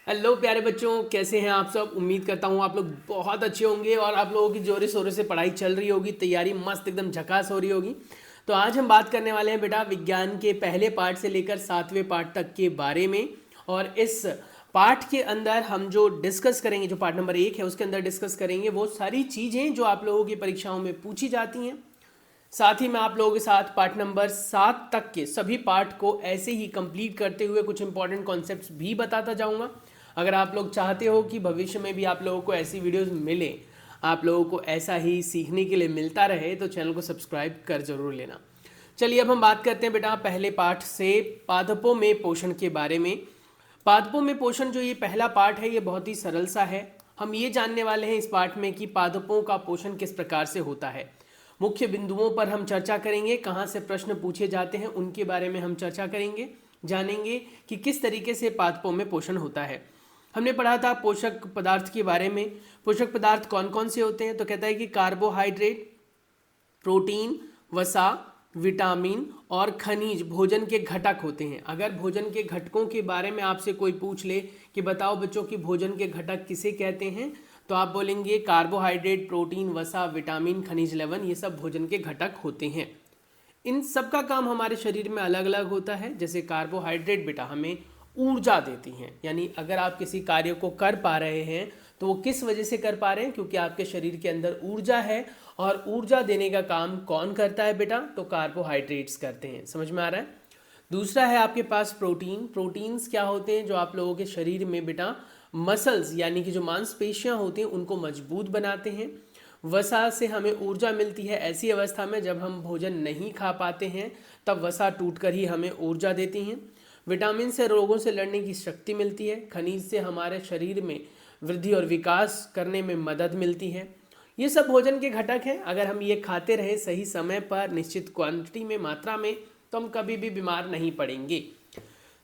Hello प्यारे बच्चों, कैसे हैं आप सब। उम्मीद करता हूँ आप लोग बहुत अच्छे होंगे और आप लोगों की जोरों शोरों से पढ़ाई चल रही होगी, तैयारी मस्त एकदम झकास हो रही होगी। तो आज हम बात करने वाले हैं बेटा विज्ञान के पहले पार्ट से लेकर 7वें पार्ट तक के बारे में। और इस पार्ट के अंदर हम जो डिस्कस करेंगे, जो पार्ट नंबर 1 है उसके अंदर डिस्कस करेंगे वो सारी चीज़ें जो आप लोगों की परीक्षाओं में पूछी जाती हैं। साथ ही मैं आप लोगों के साथ पार्ट नंबर 7 तक के सभी पार्ट को ऐसे ही कंप्लीट करते हुए कुछ इंपॉर्टेंट कॉन्सेप्ट्स भी बताता जाऊंगा। अगर आप लोग चाहते हो कि भविष्य में भी आप लोगों को ऐसी वीडियोस मिले, आप लोगों को ऐसा ही सीखने के लिए मिलता रहे, तो चैनल को सब्सक्राइब कर जरूर लेना। चलिए अब हम बात करते हैं बेटा पहले पार्ट से, पादपों में पोषण के बारे में। पादपों में पोषण जो ये पहला पार्ट है ये बहुत ही सरल सा है। हम ये जानने वाले हैं इस पार्ट में कि पादपों का पोषण किस प्रकार से होता है। मुख्य बिंदुओं पर हम चर्चा करेंगे, कहाँ से प्रश्न पूछे जाते हैं उनके बारे में हम चर्चा करेंगे, जानेंगे कि किस तरीके से पादपों में पोषण होता है। हमने पढ़ा था पोषक पदार्थ के बारे में। पोषक पदार्थ कौन कौन से होते हैं, तो कहता है कि कार्बोहाइड्रेट, प्रोटीन, वसा, विटामिन और खनिज भोजन के घटक होते हैं। अगर भोजन के घटकों के बारे में आपसे कोई पूछ ले कि बताओ बच्चों कि भोजन के घटक किसे कहते हैं, तो आप बोलेंगे कार्बोहाइड्रेट, प्रोटीन, वसा, विटामिन, खनिज लवण, ये सब भोजन के घटक होते हैं। इन सब का काम हमारे शरीर में अलग अलग होता है। जैसे कार्बोहाइड्रेट बेटा हमें ऊर्जा देती हैं, यानी अगर आप किसी कार्य को कर पा रहे हैं तो वो किस वजह से कर पा रहे हैं, क्योंकि आपके शरीर के अंदर ऊर्जा है। और ऊर्जा देने का काम कौन करता है बेटा, तो कार्बोहाइड्रेट्स करते हैं। समझ में आ रहा है। दूसरा है आपके पास प्रोटीन। प्रोटीन्स क्या होते हैं, जो आप लोगों के शरीर में बेटा मसल्स यानी कि जो मांसपेशियां होती हैं उनको मजबूत बनाते हैं। वसा से हमें ऊर्जा मिलती है ऐसी अवस्था में जब हम भोजन नहीं खा पाते हैं, तब वसा टूटकर ही हमें ऊर्जा देती हैं। विटामिन से रोगों से लड़ने की शक्ति मिलती है। खनिज से हमारे शरीर में वृद्धि और विकास करने में मदद मिलती है। ये सब भोजन के घटक हैं। अगर हम ये खाते रहे सही समय पर, निश्चित क्वांटिटी में, मात्रा में, तो हम कभी भी बीमार नहीं पड़ेंगे।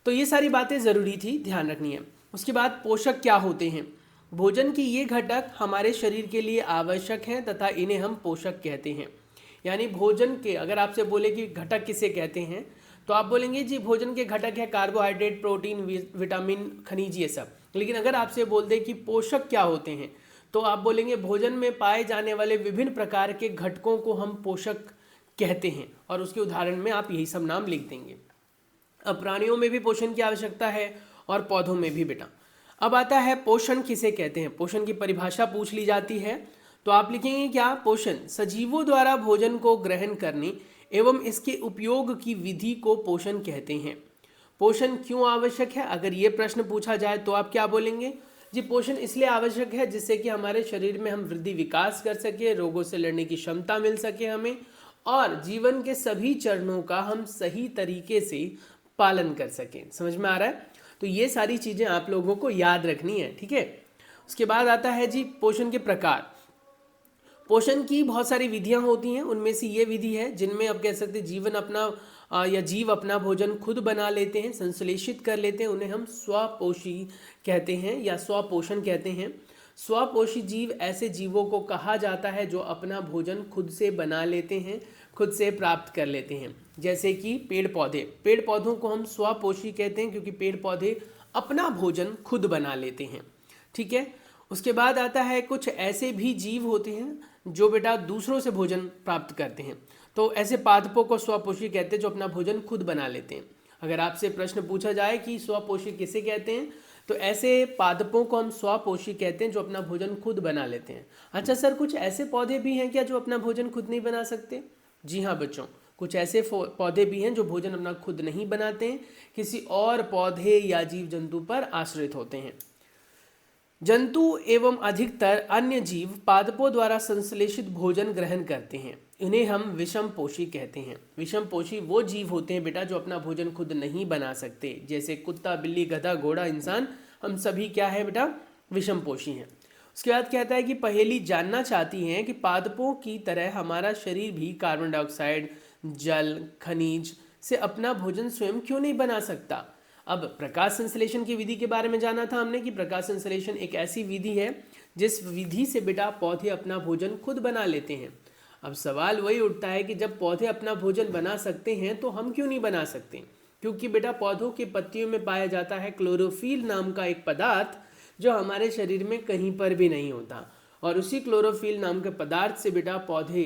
तो ये सारी बातें ज़रूरी थी, ध्यान रखनी है। उसके बाद पोषक क्या होते हैं। भोजन के ये घटक हमारे शरीर के लिए आवश्यक हैं तथा इन्हें हम पोषक कहते हैं। यानी भोजन के, अगर आपसे बोले कि घटक किसे कहते हैं, तो आप बोलेंगे जी भोजन के घटक है कार्बोहाइड्रेट, प्रोटीन, विटामिन, खनिज, ये सब। लेकिन अगर आपसे बोल दे कि पोषक क्या होते हैं, तो आप बोलेंगे भोजन में पाए जाने वाले विभिन्न प्रकार के घटकों को हम पोषक कहते हैं। और उसके उदाहरण में आप यही सब नाम लिख देंगे। अब प्राणियों में भी पोषण की आवश्यकता है और पौधों में भी बेटा। अब आता है पोषण किसे कहते हैं। पोषण की परिभाषा पूछ ली जाती है, तो आप लिखेंगे क्या, पोषण सजीवों द्वारा भोजन को ग्रहण करने एवं इसके उपयोग की विधि को पोषण कहते हैं। पोषण क्यों आवश्यक है, अगर ये प्रश्न पूछा जाए तो आप क्या बोलेंगे जी। पोषण इसलिए आवश्यक है जिससे कि हमारे शरीर में हम वृद्धि विकास कर सके, रोगों से लड़ने की क्षमता मिल सके हमें, और जीवन के सभी चरणों का हम सही तरीके से पालन कर सकें। समझ में आ रहा है। तो ये सारी चीज़ें आप लोगों को याद रखनी है, ठीक है। उसके बाद आता है जी पोषण के प्रकार। पोषण की बहुत सारी विधियां होती हैं, उनमें से ये विधि है जिनमें आप कह सकते हैं जीवन अपना या जीव अपना भोजन खुद बना लेते हैं, संश्लेषित कर लेते हैं। उन्हें हम स्वपोषी कहते हैं या स्वपोषण कहते हैं। स्वपोषी जीव ऐसे जीवों को कहा जाता है जो अपना भोजन खुद से बना लेते हैं, खुद से प्राप्त कर लेते हैं। जैसे कि पेड़ पौधे, पेड़ पौधों को हम स्वपोषी कहते हैं क्योंकि पेड़ पौधे अपना भोजन खुद बना लेते हैं, ठीक है। उसके बाद आता है कुछ ऐसे भी जीव होते हैं जो बेटा दूसरों से भोजन प्राप्त करते हैं, तो ऐसे पादपों को स्वपोषी कहते हैं जो अपना भोजन खुद बना लेते हैं। अगर आपसे प्रश्न पूछा जाए कि स्वपोषी किसे कहते हैं, तो ऐसे पादपों को हम स्वपोषी कहते हैं जो अपना भोजन खुद बना लेते हैं। अच्छा सर, कुछ ऐसे पौधे भी हैं क्या जो अपना भोजन खुद नहीं बना सकते। जी हाँ बच्चों, कुछ ऐसे पौधे भी हैं जो भोजन अपना खुद नहीं बनाते हैं, किसी और पौधे या जीव जंतु पर आश्रित होते हैं। जंतु एवं अधिकतर अन्य जीव पादपों द्वारा संश्लेषित भोजन ग्रहण करते हैं। इन्हें हम विषमपोषी कहते हैं। विषमपोषी वो जीव होते हैं बेटा जो अपना भोजन खुद नहीं बना सकते, जैसे कुत्ता, बिल्ली, गधा, घोड़ा, इंसान, हम सभी क्या है बेटा, विषमपोषी हैं। उसके बाद कहता है कि पहेली जानना चाहती हैं कि पादपों की तरह हमारा शरीर भी कार्बन डाइऑक्साइड, जल, खनिज से अपना भोजन स्वयं क्यों नहीं बना सकता। अब प्रकाश संश्लेषण की विधि के बारे में जाना था हमने कि प्रकाश संश्लेषण एक ऐसी विधि है जिस विधि से बेटा पौधे अपना भोजन खुद बना लेते हैं। अब सवाल वही उठता है कि जब पौधे अपना भोजन बना सकते हैं तो हम क्यों नहीं बना सकते। क्योंकि बेटा पौधों की पत्तियों में पाया जाता है क्लोरोफिल नाम का एक पदार्थ जो हमारे शरीर में कहीं पर भी नहीं होता, और उसी क्लोरोफिल नाम के पदार्थ से बेटा पौधे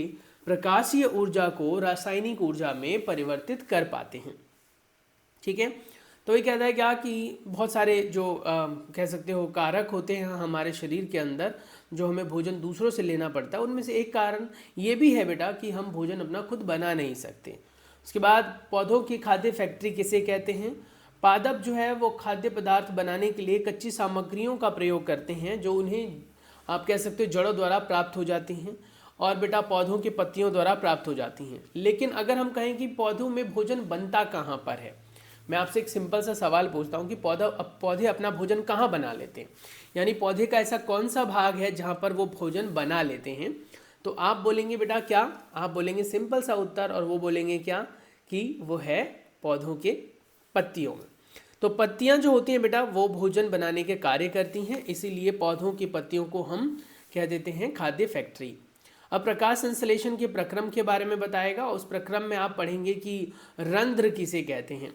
प्रकाशीय ऊर्जा को रासायनिक ऊर्जा में परिवर्तित कर पाते हैं। ठीक है, तो ये कहता है क्या कि बहुत सारे जो कह सकते हो कारक होते हैं हमारे शरीर के अंदर जो हमें भोजन दूसरों से लेना पड़ता है, उनमें से एक कारण ये भी है बेटा कि हम भोजन अपना खुद बना नहीं सकते। उसके बाद पौधों की खाद्य फैक्ट्री किसे कहते हैं? पादप जो है वो खाद्य पदार्थ बनाने के लिए कच्ची सामग्रियों का प्रयोग करते हैं जो उन्हें आप कह सकते हो जड़ों द्वारा प्राप्त हो जाती हैं और बेटा पौधों की पत्तियों द्वारा प्राप्त हो जाती हैं। लेकिन अगर हम कहें कि पौधों में भोजन बनता कहाँ पर है, मैं आपसे एक सिंपल सा सवाल पूछता हूँ कि पौधे अपना भोजन कहाँ बना लेते हैं, यानी पौधे का ऐसा कौन सा भाग है जहाँ पर वो भोजन बना लेते हैं? तो आप बोलेंगे बेटा क्या? आप बोलेंगे सिंपल सा उत्तर, और वो बोलेंगे क्या कि वो है पौधों के पत्तियों में। तो पत्तियाँ जो होती हैं बेटा वो भोजन बनाने के कार्य करती हैं, इसीलिए पौधों की पत्तियों को हम कह देते हैं खाद्य फैक्ट्री। अब प्रकाश संश्लेषण के प्रक्रम के बारे में बताएगा। उस प्रक्रम में आप पढ़ेंगे कि रंध्र किसे कहते हैं।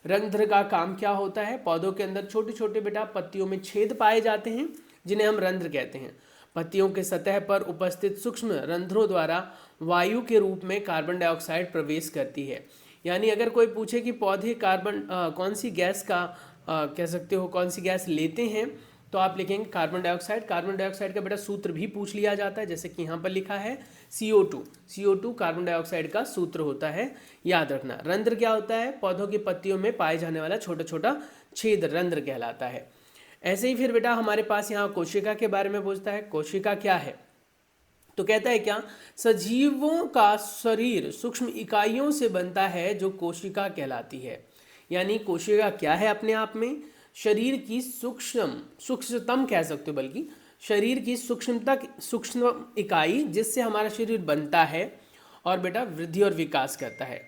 रंध्र का काम क्या होता है? पौधों के अंदर छोटे छोटे बेटा पत्तियों में छेद पाए जाते हैं जिन्हें हम रंध्र कहते हैं। पत्तियों के सतह पर उपस्थित सूक्ष्म रंध्रों द्वारा वायु के रूप में कार्बन डाइऑक्साइड प्रवेश करती है। यानी अगर कोई पूछे कि पौधे कौन सी गैस का कह सकते हो कौन सी गैस लेते हैं, तो आप लिखेंगे कार्बन डाइऑक्साइड। कार्बन डाइऑक्साइड का बेटा सूत्र भी पूछ लिया जाता है, जैसे कि यहाँ पर लिखा है CO2। CO2 कार्बन डाइऑक्साइड का सूत्र होता है, याद रखना। रंध्र क्या होता है? पौधों की पत्तियों में पाए जाने वाला छोटा छोटा छेद रंध्र कहलाता है। ऐसे ही फिर बेटा हमारे पास यहाँ कोशिका के बारे में पूछता है। कोशिका क्या है? तो कहता है क्या? सजीवों का शरीर सूक्ष्म इकाइयों से बनता है जो कोशिका कहलाती है। यानी कोशिका क्या है? अपने आप में शरीर की सूक्ष्मतम कह सकते हो, बल्कि शरीर की सूक्ष्म इकाई जिससे हमारा शरीर बनता है और बेटा वृद्धि और विकास करता है।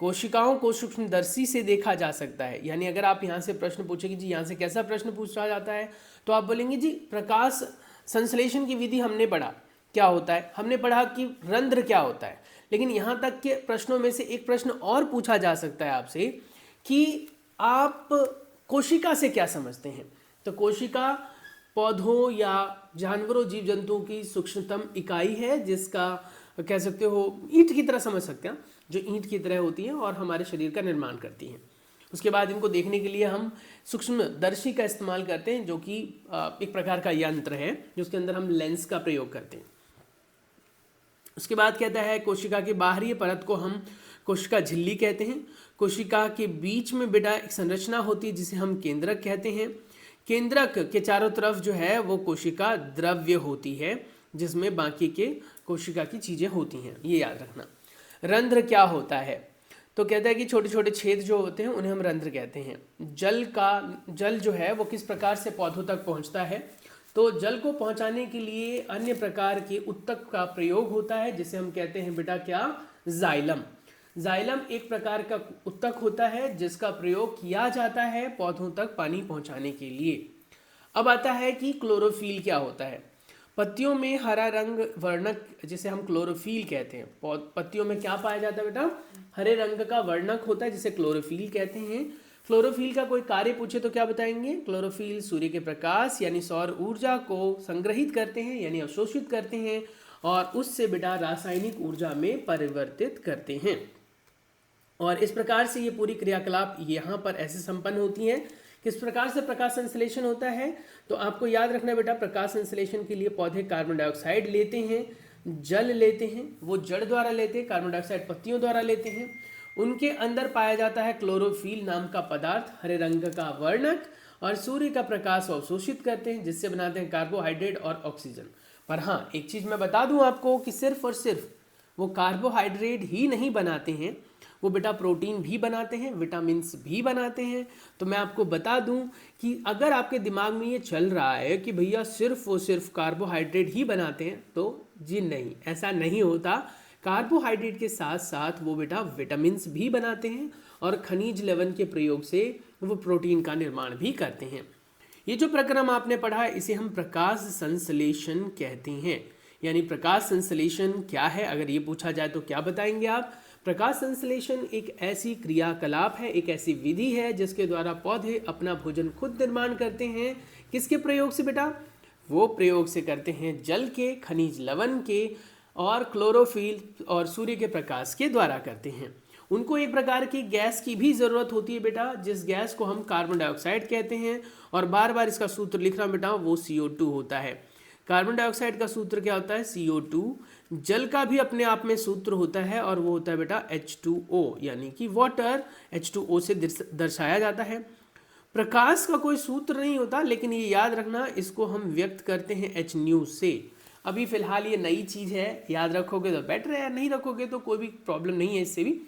कोशिकाओं को सूक्ष्मदर्शी से देखा जा सकता है। यानी अगर आप यहाँ से प्रश्न पूछेंगे जी यहाँ से कैसा प्रश्न पूछा जाता है, तो आप बोलेंगे जी प्रकाश संश्लेषण की विधि हमने पढ़ा, क्या होता है? हमने पढ़ा कि रंध्र क्या होता है। लेकिन यहाँ तक के प्रश्नों में से एक प्रश्न और पूछा जा सकता है आपसे कि आप कोशिका से क्या समझते हैं। तो कोशिका पौधों या जानवरों जीव जंतुओं की सूक्ष्मतम इकाई है, जिसका कह सकते हो ईंट की तरह समझ सकते हैं, जो ईंट की तरह होती है और हमारे शरीर का निर्माण करती हैं। उसके बाद इनको देखने के लिए हम सूक्ष्मदर्शी का इस्तेमाल करते हैं, जो कि एक प्रकार का यंत्र है जिसके अंदर हम लेंस का प्रयोग करते हैं। उसके बाद कहता है कोशिका की बाहरी परत को हम कोशिका झिल्ली कहते हैं। कोशिका के बीच में बेटा एक संरचना होती है जिसे हम केंद्रक कहते हैं। केंद्रक के चारों तरफ जो है वो कोशिका द्रव्य होती है, जिसमें बाकी के कोशिका की चीजें होती हैं, ये याद रखना। रंध्र क्या होता है? तो कहता है कि छोटे छोटे छेद जो होते हैं उन्हें हम रंध्र कहते हैं। जल जो है वो किस प्रकार से पौधों तक पहुंचता है? तो जल को पहुंचाने के लिए अन्य प्रकार के उत्तक का प्रयोग होता है, जिसे हम कहते हैं बेटा क्या? जाइलम। जाइलम एक प्रकार का उत्तक होता है जिसका प्रयोग किया जाता है पौधों तक पानी पहुंचाने के लिए। अब आता है कि क्लोरोफिल क्या होता है। पत्तियों में हरा रंग वर्णक जिसे हम क्लोरोफिल कहते हैं। पत्तियों में क्या पाया जाता है बेटा? हरे रंग का वर्णक होता है जिसे क्लोरोफिल कहते हैं। क्लोरोफिल का कोई कार्य पूछे तो क्या बताएंगे? क्लोरोफिल सूर्य के प्रकाश यानी सौर ऊर्जा को संग्रहित करते हैं यानी अवशोषित करते हैं और उससे बेटा रासायनिक ऊर्जा में परिवर्तित करते हैं। और इस प्रकार से ये पूरी क्रियाकलाप यहाँ पर ऐसे संपन्न होती हैं। किस प्रकार से प्रकाश संश्लेषण होता है? तो आपको याद रखना बेटा, प्रकाश संश्लेषण के लिए पौधे कार्बन डाइऑक्साइड लेते हैं, जल लेते हैं, वो जड़ द्वारा लेते हैं, कार्बन डाइऑक्साइड पत्तियों द्वारा लेते हैं। उनके अंदर पाया जाता है क्लोरोफिल नाम का पदार्थ, हरे रंग का वर्णक, और सूर्य का प्रकाश अवशोषित करते हैं जिससे बनाते हैं कार्बोहाइड्रेट और ऑक्सीजन। पर हाँ, एक चीज़ मैं बता दूं आपको कि सिर्फ और सिर्फ वो कार्बोहाइड्रेट ही नहीं बनाते हैं, वो बेटा प्रोटीन भी बनाते हैं, विटामिन्स भी बनाते हैं। तो मैं आपको बता दूं कि अगर आपके दिमाग में ये चल रहा है कि भैया सिर्फ वो सिर्फ कार्बोहाइड्रेट ही बनाते हैं, तो जी नहीं, ऐसा नहीं होता। कार्बोहाइड्रेट के साथ साथ वो बेटा विटामिन्स भी बनाते हैं और खनिज लवण के प्रयोग से वो प्रोटीन का निर्माण भी करते हैं। ये जो प्रक्रम आपने पढ़ा है इसे हम प्रकाश संश्लेषण कहते हैं। यानी प्रकाश संश्लेषण क्या है, अगर ये पूछा जाए तो क्या बताएंगे आप? प्रकाश संश्लेषण एक ऐसी क्रियाकलाप है, एक ऐसी विधि है जिसके द्वारा पौधे अपना भोजन खुद निर्माण करते हैं। किसके प्रयोग से बेटा? वो प्रयोग से करते हैं जल के, खनिज लवण के और क्लोरोफिल और सूर्य के प्रकाश के द्वारा करते हैं। उनको एक प्रकार की गैस की भी ज़रूरत होती है बेटा, जिस गैस को हम कार्बन डाइऑक्साइड कहते हैं। और बार बार इसका सूत्र लिख रहा हूँ बेटा, वो CO2 होता है। कार्बन डाइऑक्साइड का सूत्र क्या होता है? CO2। जल का भी अपने आप में सूत्र होता है और वो होता है बेटा H2O, यानी कि वाटर H2O से दर्शाया जाता है। प्रकाश का कोई सूत्र नहीं होता, लेकिन ये याद रखना, इसको हम व्यक्त करते हैं H से। अभी फिलहाल ये नई चीज़ है, याद रखोगे तो बेटर है, नहीं रखोगे तो कोई भी प्रॉब्लम नहीं है इससे भी।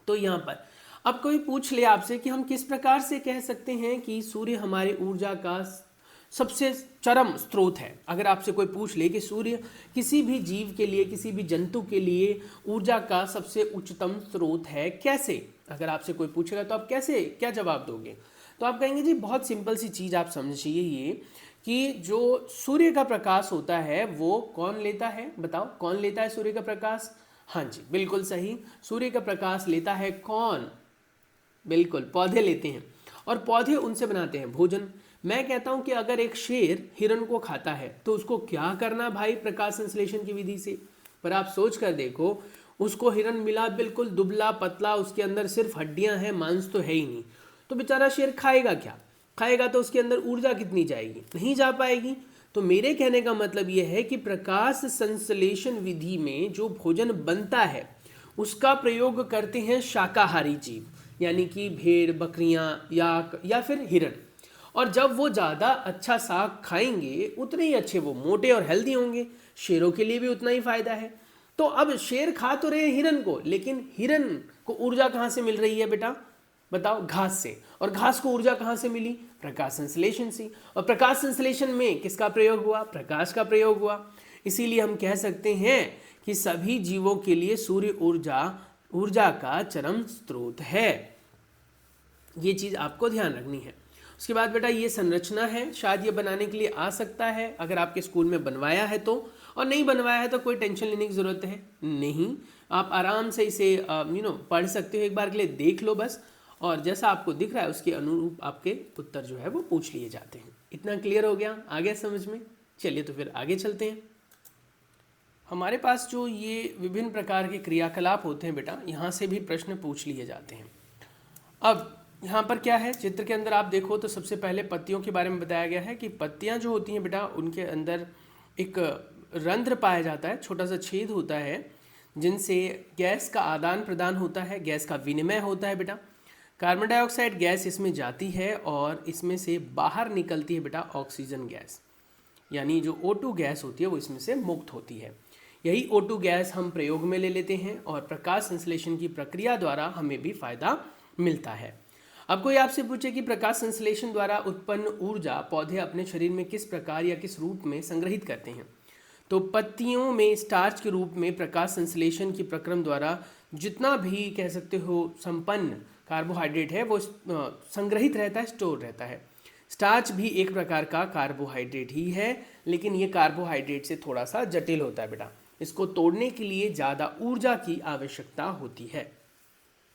तो यहाँ पर अब कोई पूछ ले आपसे कि हम किस प्रकार से कह सकते हैं कि सूर्य हमारे ऊर्जा का सबसे चरम स्रोत है। अगर आपसे कोई पूछ ले कि सूर्य किसी भी जीव के लिए, किसी भी जंतु के लिए ऊर्जा का सबसे उच्चतम स्रोत है, कैसे? अगर आपसे कोई पूछेगा तो आप कैसे, क्या जवाब दोगे? तो आप कहेंगे जी बहुत सिंपल सी चीज़ आप समझिए ये कि जो सूर्य का प्रकाश होता है वो कौन लेता है? बताओ कौन लेता है सूर्य का प्रकाश? हाँ जी बिल्कुल सही, सूर्य का प्रकाश लेता है कौन? बिल्कुल पौधे लेते हैं, और पौधे उनसे बनाते हैं भोजन। मैं कहता हूं कि अगर एक शेर हिरण को खाता है तो उसको क्या करना भाई? प्रकाश संश्लेषण की विधि से। पर आप सोच कर देखो, उसको हिरण मिला बिल्कुल दुबला पतला, उसके अंदर सिर्फ हड्डियां हैं, मांस तो है ही नहीं, तो बेचारा शेर खाएगा क्या? खाएगा तो उसके अंदर ऊर्जा कितनी जाएगी? नहीं जा पाएगी। तो मेरे कहने का मतलब यह है कि प्रकाश संश्लेषण विधि में जो भोजन बनता है उसका प्रयोग करते हैं शाकाहारी जीव, यानी कि भेड़, बकरियां या फिर हिरण। और जब वो ज़्यादा अच्छा साग खाएंगे उतने ही अच्छे वो मोटे और हेल्दी होंगे, शेरों के लिए भी उतना ही फायदा है। तो अब शेर खा तो रहे हिरण को, लेकिन हिरण को ऊर्जा कहाँ से मिल रही है बेटा? बताओ, घास से। और घास को ऊर्जा कहाँ से मिली? प्रकाश संश्लेषण से। और प्रकाश संश्लेषण में किसका प्रयोग हुआ? प्रकाश का प्रयोग हुआ। इसीलिए हम कह सकते हैं कि सभी जीवों के लिए सूर्य ऊर्जा का चरम स्रोत है। ये चीज़ आपको ध्यान रखनी है। उसके बाद बेटा ये संरचना है, शायद ये बनाने के लिए आ सकता है अगर आपके स्कूल में बनवाया है तो, और नहीं बनवाया है तो कोई टेंशन लेने की ज़रूरत है नहीं, आप आराम से इसे पढ़ सकते हो, एक बार के लिए देख लो बस, और जैसा आपको दिख रहा है उसके अनुरूप आपके उत्तर जो है वो पूछ लिए जाते हैं। इतना क्लियर हो गया? आ गया समझ में? चलिए तो फिर आगे चलते हैं। हमारे पास जो ये विभिन्न प्रकार के क्रियाकलाप होते हैं बेटा, यहाँ से भी प्रश्न पूछ लिए जाते हैं। अब यहाँ पर क्या है, चित्र के अंदर आप देखो तो सबसे पहले पत्तियों के बारे में बताया गया है कि पत्तियाँ जो होती हैं बेटा उनके अंदर एक रंध्र पाया जाता है, छोटा सा छेद होता है जिनसे गैस का आदान प्रदान होता है, गैस का विनिमय होता है बेटा। कार्बन डाइऑक्साइड गैस इसमें जाती है और इसमें से बाहर निकलती है बेटा ऑक्सीजन गैस, यानी जो O2 गैस होती है वो इसमें से मुक्त होती है। यही O2 गैस हम प्रयोग में ले लेते हैं और प्रकाश संश्लेषण की प्रक्रिया द्वारा हमें भी फायदा मिलता है। अब कोई आपसे पूछे कि प्रकाश संश्लेषण द्वारा उत्पन्न ऊर्जा पौधे अपने शरीर में किस प्रकार या किस रूप में संग्रहित करते हैं, तो पत्तियों में स्टार्च के रूप में प्रकाश संश्लेषण की प्रक्रम द्वारा जितना भी कह सकते हो संपन्न कार्बोहाइड्रेट है वो संग्रहित रहता है, स्टोर रहता है। स्टार्च भी एक प्रकार का कार्बोहाइड्रेट ही है, लेकिन ये कार्बोहाइड्रेट से थोड़ा सा जटिल होता है बेटा, इसको तोड़ने के लिए ज़्यादा ऊर्जा की आवश्यकता होती है।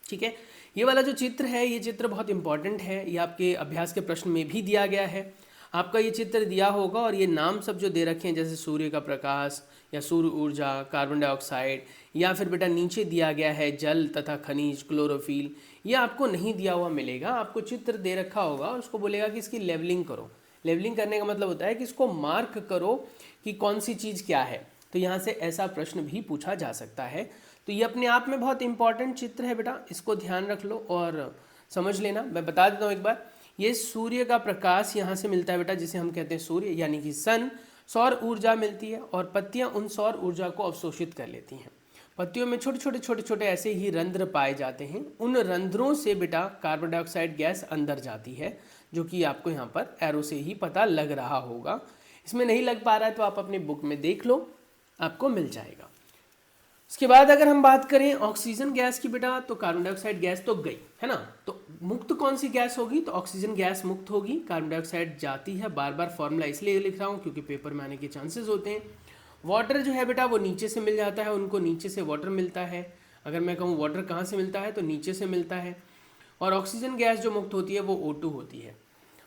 ठीक है, ये वाला जो चित्र है ये चित्र बहुत इंपॉर्टेंट है, ये आपके अभ्यास के प्रश्न में भी दिया गया है। आपका ये चित्र दिया होगा और ये नाम सब जो दे रखे हैं जैसे सूर्य का प्रकाश या सूर्य ऊर्जा, कार्बन डाइऑक्साइड, या फिर बेटा नीचे दिया गया है जल तथा खनिज, क्लोरोफिल, ये आपको नहीं दिया हुआ मिलेगा, आपको चित्र दे रखा होगा और उसको बोलेगा कि इसकी लेवलिंग करो। लेवलिंग करने का मतलब होता है कि इसको मार्क करो कि कौन सी चीज़ क्या है, तो यहाँ से ऐसा प्रश्न भी पूछा जा सकता है। तो ये अपने आप में बहुत इंपॉर्टेंट चित्र है बेटा, इसको ध्यान रख लो और समझ लेना। मैं बता देता हूँ एक बार, ये सूर्य का प्रकाश यहाँ से मिलता है बेटा, जिसे हम कहते हैं सूर्य यानी कि सन, सौर ऊर्जा मिलती है और पत्तियाँ उन सौर ऊर्जा को अवशोषित कर लेती हैं। पत्तियों में छोटे छोटे ऐसे ही रंध्र पाए जाते हैं, उन रंध्रों से बेटा कार्बन डाइऑक्साइड गैस अंदर जाती है, जो कि आपको यहाँ पर एरो से ही पता लग रहा होगा। इसमें नहीं लग पा रहा है तो आप अपनी बुक में देख लो, आपको मिल जाएगा। उसके बाद अगर हम बात करें ऑक्सीजन गैस की बेटा, तो कार्बन डाइऑक्साइड गैस तो गई है ना, तो मुक्त कौन सी गैस होगी, तो ऑक्सीजन गैस मुक्त होगी, कार्बन डाइऑक्साइड जाती है। बार बार फॉर्मूला इसलिए लिख रहा हूँ क्योंकि पेपर में आने के चांसेस होते हैं। वाटर जो है बेटा वो नीचे से मिल जाता है, उनको नीचे से वाटर मिलता है। अगर मैं कहूँ वाटर कहाँ से मिलता है तो नीचे से मिलता है। और ऑक्सीजन गैस जो मुक्त होती है वो O2 होती है।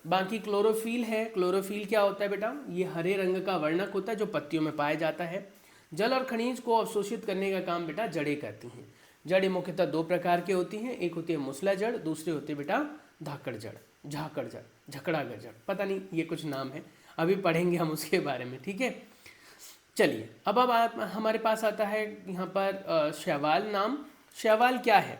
बाकी क्लोरोफिल है। क्लोरोफिल क्या होता है बेटा? ये हरे रंग का वर्णक होता है जो पत्तियों में पाया जाता है। जल और खनिज को अवशोषित करने का काम बेटा जड़ें करती हैं। जड़ें मुख्यतः दो प्रकार की होती हैं, एक होती है मूसला जड़, दूसरी होती है बेटा धाकड़ जड़, झाकड़ जड़, झकड़ागर जड़, पता नहीं ये कुछ नाम है, अभी पढ़ेंगे हम उसके बारे में, ठीक है। चलिए अब हमारे पास आता है यहाँ पर शैवाल नाम। शैवाल क्या है?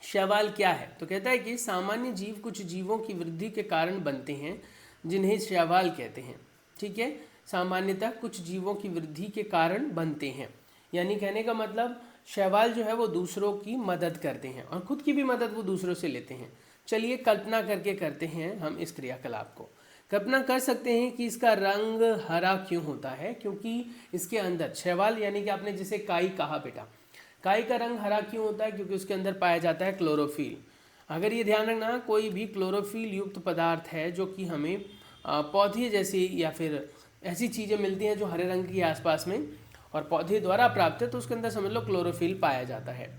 शैवाल क्या है? तो कहता है कि सामान्य जीव कुछ जीवों की वृद्धि के कारण बनते हैं जिन्हें शैवाल कहते हैं, ठीक है। सामान्यतः कुछ जीवों की वृद्धि के कारण बनते हैं, यानी कहने का मतलब शैवाल जो है वो दूसरों की मदद करते हैं और खुद की भी मदद वो दूसरों से लेते हैं। चलिए कल्पना करके करते हैं हम इस क्रियाकलाप को। कल्पना कर सकते हैं कि इसका रंग हरा क्यों होता है? क्योंकि इसके अंदर शैवाल यानी कि आपने जिसे काई कहा बेटा, काई का रंग हरा क्यों होता है? क्योंकि उसके अंदर पाया जाता है क्लोरोफिल। अगर ये ध्यान रखना, कोई भी क्लोरोफिल युक्त पदार्थ है जो कि हमें पौधे जैसी या फिर ऐसी चीज़ें मिलती हैं जो हरे रंग के आसपास में और पौधे द्वारा प्राप्त है, तो उसके अंदर समझ लो क्लोरोफिल पाया जाता है।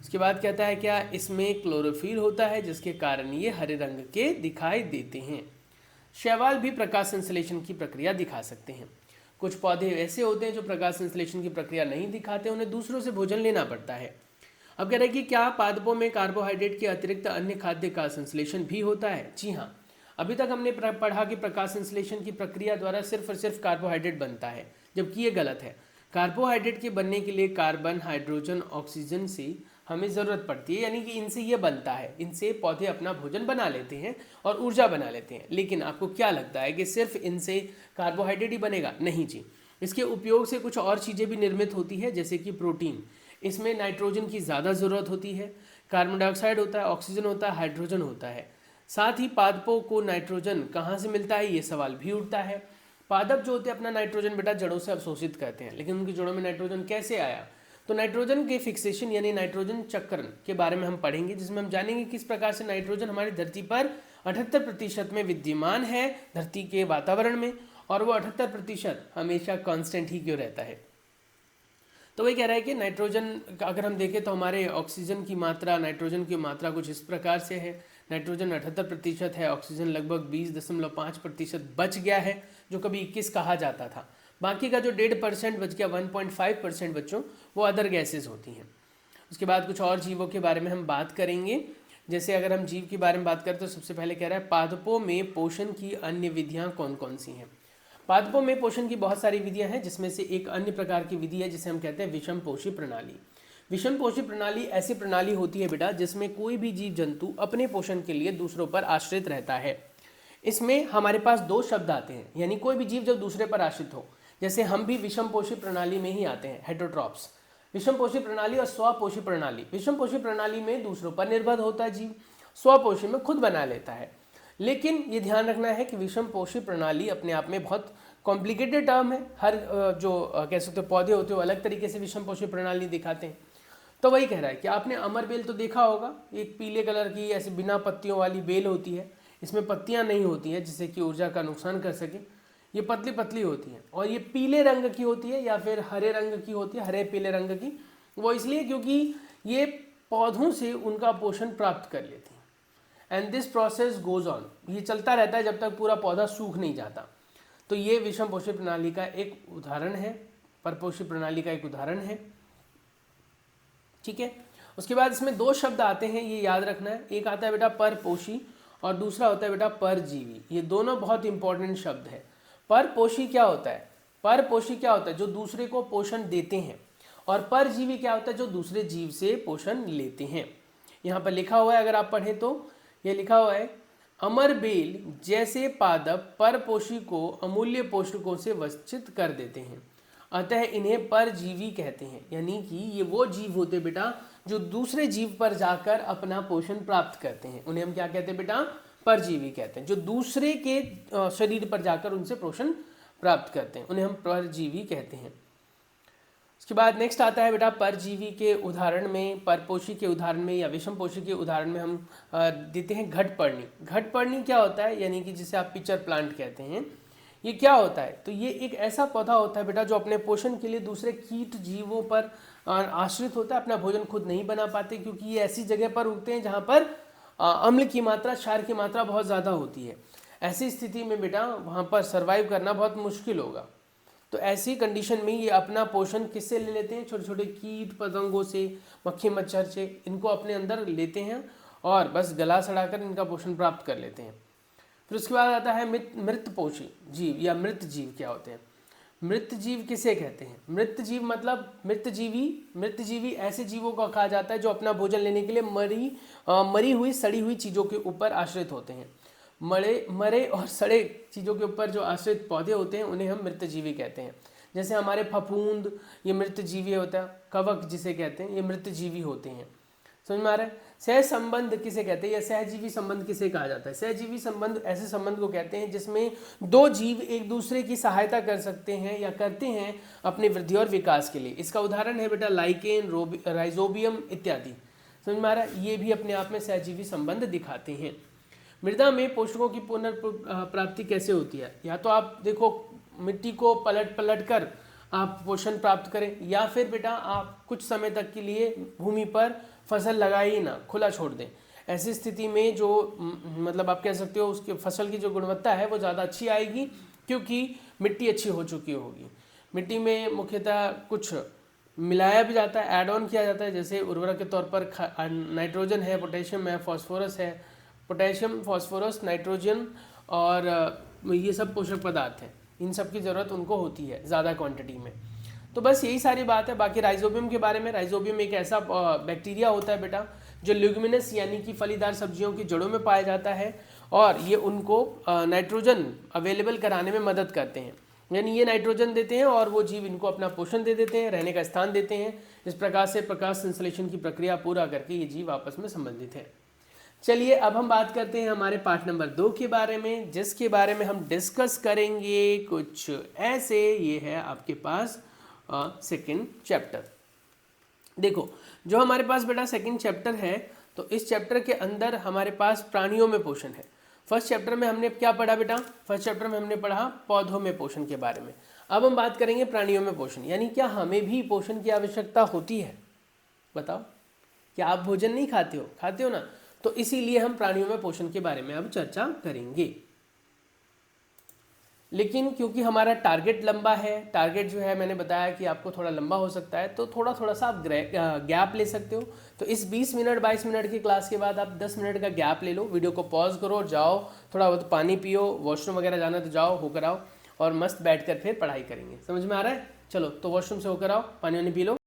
उसके बाद कहता है क्या? इसमें क्लोरोफिल होता है जिसके कारण ये हरे रंग के दिखाई देते हैं। शैवाल भी प्रकाश संश्लेषण की प्रक्रिया दिखा सकते हैं। कुछ पौधे ऐसे होते हैं जो प्रकाश संश्लेषण की प्रक्रिया नहीं दिखाते, उन्हें दूसरों से भोजन लेना पड़ता है। अब कह रहे हैं कि क्या पादपों में कार्बोहाइड्रेट के अतिरिक्त अन्य खाद्य का संश्लेषण भी होता है? जी हाँ। अभी तक हमने पढ़ा कि प्रकाश संश्लेषण की प्रक्रिया द्वारा सिर्फ और सिर्फ कार्बोहाइड्रेट बनता है, जबकि ये गलत है। कार्बोहाइड्रेट के बनने के लिए कार्बन, हाइड्रोजन, ऑक्सीजन से हमें ज़रूरत पड़ती है, यानी कि इनसे ये बनता है, इनसे पौधे अपना भोजन बना लेते हैं और ऊर्जा बना लेते हैं। लेकिन आपको क्या लगता है कि सिर्फ इनसे कार्बोहाइड्रेट ही बनेगा? नहीं जी, इसके उपयोग से कुछ और चीज़ें भी निर्मित होती है, जैसे कि प्रोटीन। इसमें नाइट्रोजन की ज़्यादा ज़रूरत होती है, कार्बन डाइऑक्साइड होता है, ऑक्सीजन होता है, हाइड्रोजन होता है। साथ ही पादपों को नाइट्रोजन कहाँ से मिलता है, ये सवाल भी उठता है। पादप जो होते हैं अपना नाइट्रोजन बेटा जड़ों से अवशोषित करते हैं, लेकिन उनकी जड़ों में नाइट्रोजन कैसे आया? तो नाइट्रोजन के फिक्सेशन यानी नाइट्रोजन चक्रण के बारे में हम पढ़ेंगे, जिसमें हम जानेंगे किस प्रकार से नाइट्रोजन हमारी धरती पर 78% में विद्यमान है धरती के वातावरण में, और वो 78% हमेशा कांस्टेंट ही क्यों रहता है। तो वही कह रहा है कि नाइट्रोजन अगर हम देखें तो हमारे ऑक्सीजन की मात्रा, नाइट्रोजन की मात्रा कुछ इस प्रकार से है। नाइट्रोजन 78% है, ऑक्सीजन लगभग 20.5% बच गया है, जो कभी 21 कहा जाता था। बाकी का जो 1.5% बच गया, 1.5% बच्चों, वो अदर गैसेज होती हैं। उसके बाद कुछ और जीवों के बारे में हम बात करेंगे। जैसे अगर हम जीव के बारे में बात करें तो सबसे पहले कह रहा है पादपों में पोषण की अन्य विधियाँ कौन कौन सी हैं। पादपों में पोषण की बहुत सारी विधियाँ हैं, जिसमें से एक अन्य प्रकार की विधि है जिसे हम कहते हैं विषम पोषी प्रणाली। विषम पोषी प्रणाली ऐसी प्रणाली होती है बेटा जिसमें कोई भी जीव जंतु अपने पोषण के लिए दूसरों पर आश्रित रहता है। इसमें हमारे पास दो शब्द आते हैं, यानी कोई भी जीव जब दूसरे पर आश्रित हो, जैसे हम भी विषम पोषी प्रणाली में ही आते हैं, हेटरोट्रॉप्स। विषम पोषी प्रणाली और स्वपोषी प्रणाली। विषम पोषी प्रणाली में दूसरों पर निर्भर होता है जीव, स्वपोषी में खुद बना लेता है। लेकिन ये ध्यान रखना है कि विषम पोषी प्रणाली अपने आप में बहुत कॉम्प्लिकेटेड टर्म है। हर जो कह सकते हो पौधे होते हैं वो अलग तरीके से विषम पोषी प्रणाली दिखाते हैं। तो वही कह रहा है कि आपने अमर बेल तो देखा होगा, एक पीले कलर की ऐसे बिना पत्तियों वाली बेल होती है, इसमें पत्तियां नहीं होती हैं जिससे कि ऊर्जा का नुकसान कर सके। ये पतली पतली होती हैं और ये पीले रंग की होती है या फिर हरे रंग की होती है, हरे पीले रंग की। वो इसलिए क्योंकि ये पौधों से उनका पोषण प्राप्त कर लेती हैं। And this process goes on, ये चलता रहता है जब तक पूरा पौधा सूख नहीं जाता। तो ये विषम पोषी प्रणाली का एक उदाहरण है, परपोषी प्रणाली का एक उदाहरण है, ठीक है। उसके बाद इसमें दो शब्द आते हैं, ये याद रखना है। एक आता है बेटा परपोषी और दूसरा होता है बेटा परजीवी। ये दोनों बहुत इंपॉर्टेंट शब्द है। परपोषी क्या होता है? परपोषी क्या होता है? जो दूसरे को पोषण देते हैं। और परजीवी क्या होता है? जो दूसरे जीव से पोषण लेते हैं। यहाँ पर लिखा हुआ है, अगर आप पढ़ें तो ये लिखा हुआ है, अमर बेल जैसे पादप परपोषी को अमूल्य पोषकों से वंचित कर देते हैं, अतः इन्हें परजीवी कहते हैं। यानी कि ये वो जीव होते बेटा जो दूसरे जीव पर जाकर अपना पोषण प्राप्त करते हैं, उन्हें हम क्या कहते हैं बेटा? परजीवी कहते हैं। जो दूसरे के शरीर पर जाकर उनसे पोषण प्राप्त करते हैं, उन्हें हम परजीवी कहते हैं। उसके बाद नेक्स्ट आता है बेटा परजीवी के उदाहरण में, परपोषी के उदाहरण में या विषम पोषी के उदाहरण में हम देते हैं घटपर्णी। घटपर्णी क्या होता है? यानी कि जिसे आप पिचर प्लांट कहते हैं, ये क्या होता है? तो ये एक ऐसा पौधा होता है बेटा जो अपने पोषण के लिए दूसरे कीट जीवों पर आश्रित होता है, अपना भोजन खुद नहीं बना पाते, क्योंकि ये ऐसी जगह पर उगते हैं जहाँ पर अम्ल की मात्रा, क्षार की मात्रा बहुत ज़्यादा होती है। ऐसी स्थिति में बेटा वहाँ पर सर्वाइव करना बहुत मुश्किल होगा। तो ऐसी कंडीशन में ये अपना पोषण किससे ले लेते हैं? छोटे छोटे कीट पतंगों से, मक्खी मच्छर से, इनको अपने अंदर लेते हैं और बस गला सड़ाकर इनका पोषण प्राप्त कर लेते हैं। फिर उसके बाद आता है मृत पोषी जीव या मृत जीव। क्या होते हैं मृत जीव? किसे कहते हैं मृत जीव? मतलब मृत जीवी ऐसे जीवों को कहा जाता है जो अपना भोजन लेने के लिए मरी हुई सड़ी हुई चीज़ों के ऊपर आश्रित होते हैं। मरे और सड़े चीज़ों के ऊपर जो आश्रित पौधे होते हैं उन्हें हम मृतजीवी कहते हैं। जैसे हमारे फफूंद, ये मृतजीवी होता है। कवक जिसे कहते हैं, ये मृतजीवी होते हैं। समझ में आ रहा है? सह संबंध किसे कहते हैं या सहजीवी संबंध किसे कहा जाता है? सहजीवी संबंध ऐसे संबंध को कहते हैं जिसमें दो जीव एक दूसरे की सहायता कर सकते हैं या करते हैं अपनी वृद्धि और विकास के लिए। इसका उदाहरण है बेटा लाइकेन, राइजोबियम इत्यादि। समझ में आ रहा है? ये भी अपने आप में सहजीवी संबंध दिखाते हैं। मृदा में पोषकों की पुनर्प्राप्ति कैसे होती है? या तो आप देखो मिट्टी को पलट कर आप पोषण प्राप्त करें, या फिर बेटा आप कुछ समय तक के लिए भूमि पर फसल लगाए ही ना, खुला छोड़ दें। ऐसी स्थिति में जो मतलब आप कह सकते हो उसके फसल की जो गुणवत्ता है वो ज़्यादा अच्छी आएगी, क्योंकि मिट्टी अच्छी हो चुकी होगी। मिट्टी में मुख्यतः कुछ मिलाया भी जाता है, ऐड ऑन किया जाता है, जैसे उर्वरक के तौर पर नाइट्रोजन है, पोटेशियम है, फॉस्फोरस है। पोटेशियम, फॉस्फोरस, नाइट्रोजन और ये सब पोषक पदार्थ हैं। इन सब की ज़रूरत उनको होती है ज़्यादा क्वांटिटी में। तो बस यही सारी बात है। बाकी राइजोबियम के बारे में, राइजोबियम एक ऐसा बैक्टीरिया होता है बेटा जो ल्यूमिनस यानी कि फलीदार सब्जियों की जड़ों में पाया जाता है, और ये उनको नाइट्रोजन अवेलेबल कराने में मदद करते हैं। यानी ये नाइट्रोजन देते हैं और वो जीव इनको अपना पोषण दे देते हैं, रहने का स्थान देते हैं। इस प्रकार से प्रकाश संश्लेषण की प्रक्रिया पूरा करके ये जीव आपस में संबंधित है। चलिए अब हम बात करते हैं हमारे पार्ट नंबर 2 के बारे में, जिसके बारे में हम डिस्कस करेंगे कुछ ऐसे। ये है आपके पास सेकंड चैप्टर। देखो जो हमारे पास बेटा सेकंड चैप्टर है, तो इस चैप्टर के अंदर हमारे पास प्राणियों में पोषण है। फर्स्ट चैप्टर में हमने क्या पढ़ा बेटा? फर्स्ट चैप्टर में हमने पढ़ा पौधों में पोषण के बारे में। अब हम बात करेंगे प्राणियों में पोषण, यानी क्या हमें भी पोषण की आवश्यकता होती है? बताओ, क्या आप भोजन नहीं खाते हो? खाते हो ना। तो इसीलिए हम प्राणियों में पोषण के बारे में अब चर्चा करेंगे। लेकिन क्योंकि हमारा टारगेट लंबा है, टारगेट जो है मैंने बताया कि आपको थोड़ा लंबा हो सकता है, तो थोड़ा थोड़ा सा आप गैप ले सकते हो। तो इस 20 मिनट 22 मिनट की क्लास के बाद आप 10 मिनट का गैप ले लो, वीडियो को पॉज करो, जाओ थोड़ा बहुत पानी पियो, वॉशरूम वगैरह जाना तो जाओ, होकर आओ, और मस्त बैठ कर फिर पढ़ाई करेंगे। समझ में आ रहा है? चलो तो वॉशरूम से होकर आओ, पानी वानी पी लो।